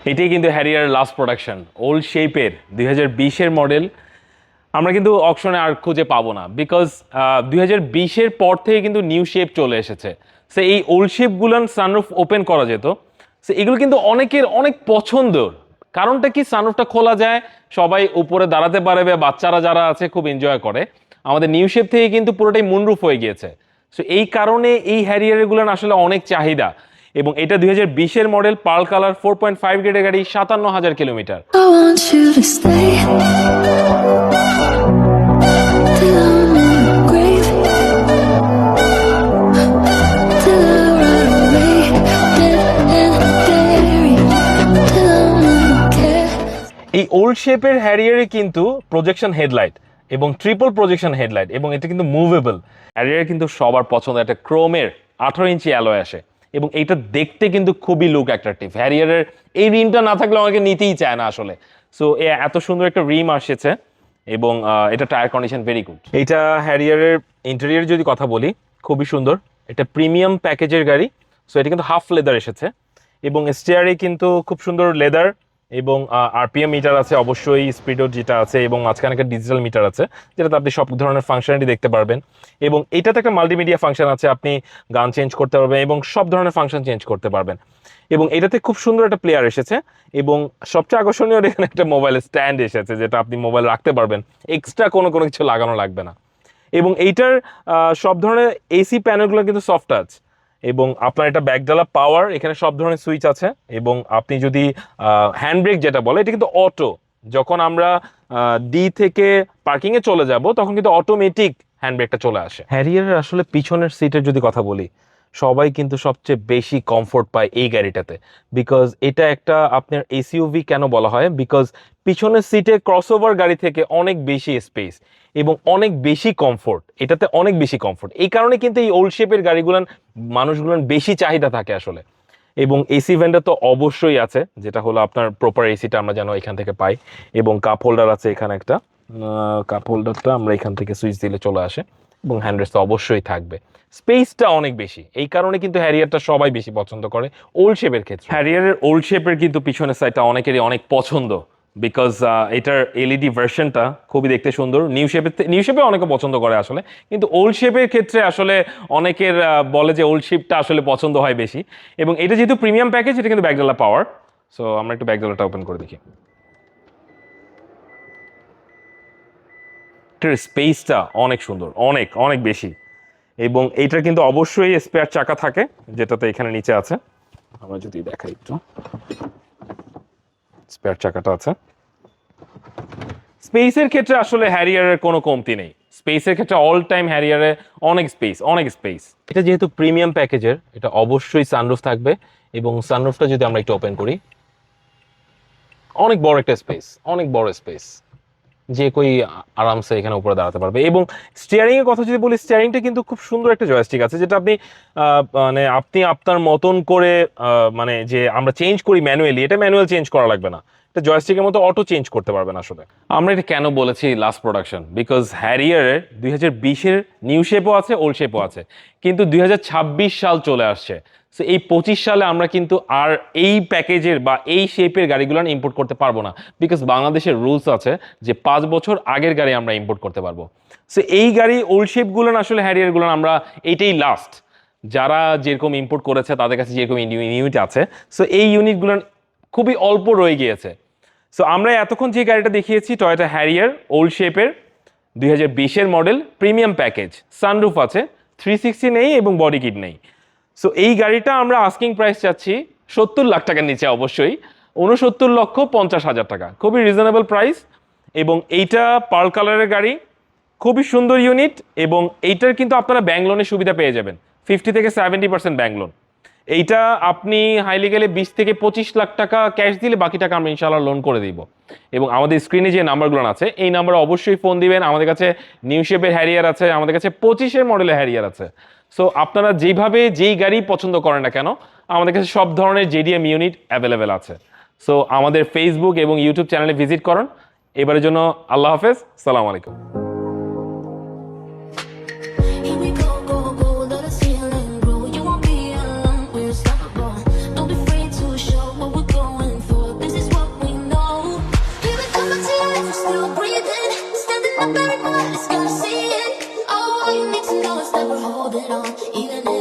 এটাই কিন্তু Harrier last production, old শেপের 2020-এর মডেল। আমরা কিন্তু অকশনে আর খুঁজে পাবো না, বিকজ 2020-এর পর থেকে কিন্তু নিউ শেপ চলে এসেছে। সো এই ওল্ড শেপগুলো সানরুফ ওপেন করা যেত, সো এগুলো কিন্তু অনেকের অনেক পছন্দর। কারণটা কি, সানরুফটা খোলা যায়, সবাই উপরে দাঁড়াতে পারবে, বাচ্চারা যারা আছে খুব এনজয় করে। আমাদের নিউ শেপ থেকে কিন্তু পুরোটাই মুনরুফ হয়ে গিয়েছে। সো এই কারণে এই হ্যারিয়ারগুলো আসলে অনেক চাহিদা। এবং এটা 2020-এর মডেল, পার্ল কালার, 4.5 গ্রেডের গাড়ি, 57,000 kilometre. I want you to stay till I'm in the grave, till I run away, dead and buried, till I won't care. এই ওল্ড শেপের হ্যারিয়ারে কিন্তু প্রজেকশন হেডলাইট এবং ট্রিপল প্রজেকশন হেডলাইট, এবং এটা কিন্তু movable. হ্যারিয়ারে কিন্তু সবার পছন্দ একটা ক্রোমের 18 ইঞ্চি অ্যালয় আসে, এবং এইটা দেখতে কিন্তু খুবই লুক অ্যাট্রাকটিভ। হ্যারিয়ারের এই রিমটা না থাকলে অনেকে নিতেই চায় না আসলে। সো এত সুন্দর একটা রিম আসছে, এবং এটা টায়ার কন্ডিশন ভেরি গুড। এইটা হ্যারিয়ারের ইন্টেরিয়র যদি কথা বলি, খুবই সুন্দর। এটা প্রিমিয়াম প্যাকেজের গাড়ি। সো এটা কিন্তু হাফ লেদার এসেছে, এবং স্টিয়ারে কিন্তু খুব সুন্দর লেদার, এবং আরপিএম মিটার আছে অবশ্যই, স্পিডও যেটা আছে, এবং মাঝখানে একটা ডিজিটাল মিটার আছে যেটাতে আপনি সব ধরনের ফাংশনালিটি দেখতে পারবেন। এবং এটাতে একটা মাল্টিমিডিয়া ফাংশন আছে, আপনি গান চেঞ্জ করতে পারবেন এবং সব ধরনের ফাংশন চেঞ্জ করতে পারবেন। এবং এটাতে খুব সুন্দর একটা প্লেয়ার এসেছে, এবং সবচেয়ে আকর্ষণীয় এখানে একটা মোবাইল স্ট্যান্ড এসেছে, যেটা আপনি মোবাইল রাখতে পারবেন, এক্সট্রা কোনো কিছু লাগানো লাগবে না। এবং এইটার সব ধরনের এসি প্যানেলগুলো কিন্তু সফট টাচ, এবং আপনার এটা ব্যাকডালা পাওয়ার, এখানে সব ধরনের সুইচ আছে। এবং আপনি যদি হ্যান্ড ব্রেক যেটা বলে, এটা কিন্তু অটো। যখন আমরা ডি থেকে পার্কিংয়ে চলে যাব, তখন কিন্তু অটোমেটিক হ্যান্ড ব্রেকটা চলে আসে। হ্যারিয়ারের আসলে পিছনের সিটের যদি কথা বলি, সবাই কিন্তু সবচেয়ে বেশি কমফোর্ট পায় এই গাড়িটাতে, বিকজ এটা একটা আপনার এসইউভি কেন বলা হয়, বিকজ পিছনের সিটে ক্রসওভার গাড়ি থেকে অনেক বেশি স্পেস এবং অনেক বেশি কমফোর্ট, এটাতে অনেক বেশি কমফোর্ট। এই কারণে কিন্তু এই ওল্ড শেপের গাড়িগুলান মানুষগুলোর বেশি চাহিদা থাকে আসলে। এবং এসি ভেন্ডার তো অবশ্যই আছে, যেটা হলো আপনার প্রপার এসিটা আমরা যেন এখান থেকে পাই। এবং কাপ হোল্ডার আছে এখানে একটা, কাপ হোল্ডারটা আমরা এখান থেকে সুইচ দিলে চলে আসে, এবং হ্যান্ডরেস্ট তো অবশ্যই থাকবে। স্পেসটা অনেক বেশি, এই কারণে কিন্তু হ্যারিয়ারটা সবাই বেশি পছন্দ করে ওল্ড শেপের ক্ষেত্রে। হ্যারিয়ারের ওল্ড শেপের কিন্তু পিছনের সাইডটা অনেকেরই অনেক পছন্দ, বিকজ এটার এলইডি ভার্সনটা খুবই দেখতে সুন্দর। নিউ শেপে অনেকে পছন্দ করে আসলে, কিন্তু ওল্ড শেপের ক্ষেত্রে আসলে অনেকের বলে যে ওল্ড শেপটা আসলে পছন্দ হয় বেশি। এবং এটা যেহেতু প্রিমিয়াম প্যাকেজ, এটা কিন্তু ব্যাকডালা পাওয়ার। সো আমরা একটু ব্যাকডালাটা ওপেন করে দেখি। এটার স্পেসটা অনেক সুন্দর, অনেক অনেক বেশি। এবং এইটার কিন্তু অবশ্যই স্পেয়ার চাকা থাকে, যেটাতে এখানে নিচে আছে। আমরা যদি দেখাই একটু, স্পেয়ার চাকাটা আছে। স্পেসের ক্ষেত্রে আসলে হ্যারিয়ারের কোনো কমতি নেই। স্পেসের ক্ষেত্রে অল টাইম হ্যারিয়ারে অনেক স্পেস, অনেক স্পেস। এটা যেহেতু প্রিমিয়াম প্যাকেজের, এটা অবশ্যই সানরুফ থাকবে। এবং সানরুফটা যদি আমরা একটু ওপেন করি, অনেক বড় একটা স্পেস, অনেক বড় স্পেস, যে কই আরামসে এখানে উপরে দাঁড়াতে পারবে। এবং স্টিয়ারিং এর কথা যদি বলি, স্টিয়ারিংটা কিন্তু খুব সুন্দর একটা জয়স্টিক আছে, যেটা আপনি মানে আপনি আপনার মতন করে মানে যে আমরা চেঞ্জ করি ম্যানুয়ালি, এটা ম্যানুয়াল চেঞ্জ করা লাগবে না, এটা জয়স্টিকের মতো অটো চেঞ্জ করতে পারবেন আসলে। আমরা এটা কেন বলেছি লাস্ট প্রোডাকশন, বিকজ হ্যারিয়ারের 2020-এর নিউ শেপও আছে, ওল্ড শেপও আছে, কিন্তু 2026 সাল চলে আসছে। সো এই 25 সালে আমরা কিন্তু আর এই প্যাকেজের বা এই শেপের গাড়িগুলো ইম্পোর্ট করতে পারবো না, বিকজ বাংলাদেশের রুলস আছে যে 5 বছর আগের গাড়ি আমরা ইম্পোর্ট করতে পারবো। সো এই গাড়ি ওল্ড শেপগুলো আসলে হ্যারিয়ারগুলো আমরা এইটাই লাস্ট, যারা যেরকম ইম্পোর্ট করেছে তাদের কাছে যেরকম ইউনিট আছে, সো এই ইউনিটগুলো খুবই অল্প রয়ে গিয়েছে। সো আমরা এতক্ষণ যে গাড়িটা দেখিয়েছি, টয়োটা হ্যারিয়ার ওল্ড শেপের 2020-এর মডেল, প্রিমিয়াম প্যাকেজ, সানরুফ আছে, 360 নেই এবং বডি কিট নেই। সো এই গাড়িটা আমরা আস্কিং প্রাইস চাচ্ছি 70 লাখ টাকার নিচে, অবশ্যই 69,50,000 টাকা, খুবই রিজনেবল প্রাইস। এবং এইটা পার্ল কালারের গাড়ি, খুবই সুন্দর ইউনিট। এবং এইটার কিন্তু আপনারা ব্যাংক লোনের সুবিধা পেয়ে যাবেন, 50 থেকে 70% ব্যাংক লোন। এইটা আপনি হাইলি গেলে 20 থেকে 25 লাখ টাকা ক্যাশ দিলে বাকি টাকা আমরা ইনশাআল্লাহ লোন করে দিব। এবং আমাদের স্ক্রিনে যে নাম্বারগুলো আছে, এই নাম্বারে অবশ্যই ফোন দিবেন। আমাদের কাছে নিউ শেপের হ্যারিয়ার আছে, আমাদের কাছে 25-এর মডেলের হ্যারিয়ার আছে। সো আপনারা যেভাবে যেই গাড়ি পছন্দ করেন না কেন, আমাদের কাছে সব ধরনের জেডিএম ইউনিট অ্যাভেলেবেল আছে। সো আমাদের ফেসবুক এবং ইউটিউব চ্যানেলে ভিজিট করুন। এবারের জন্য আল্লাহ হাফেজ, সালাম আলাইকুম। eyes, gotta see it. All you need to know is that we're holding on, even if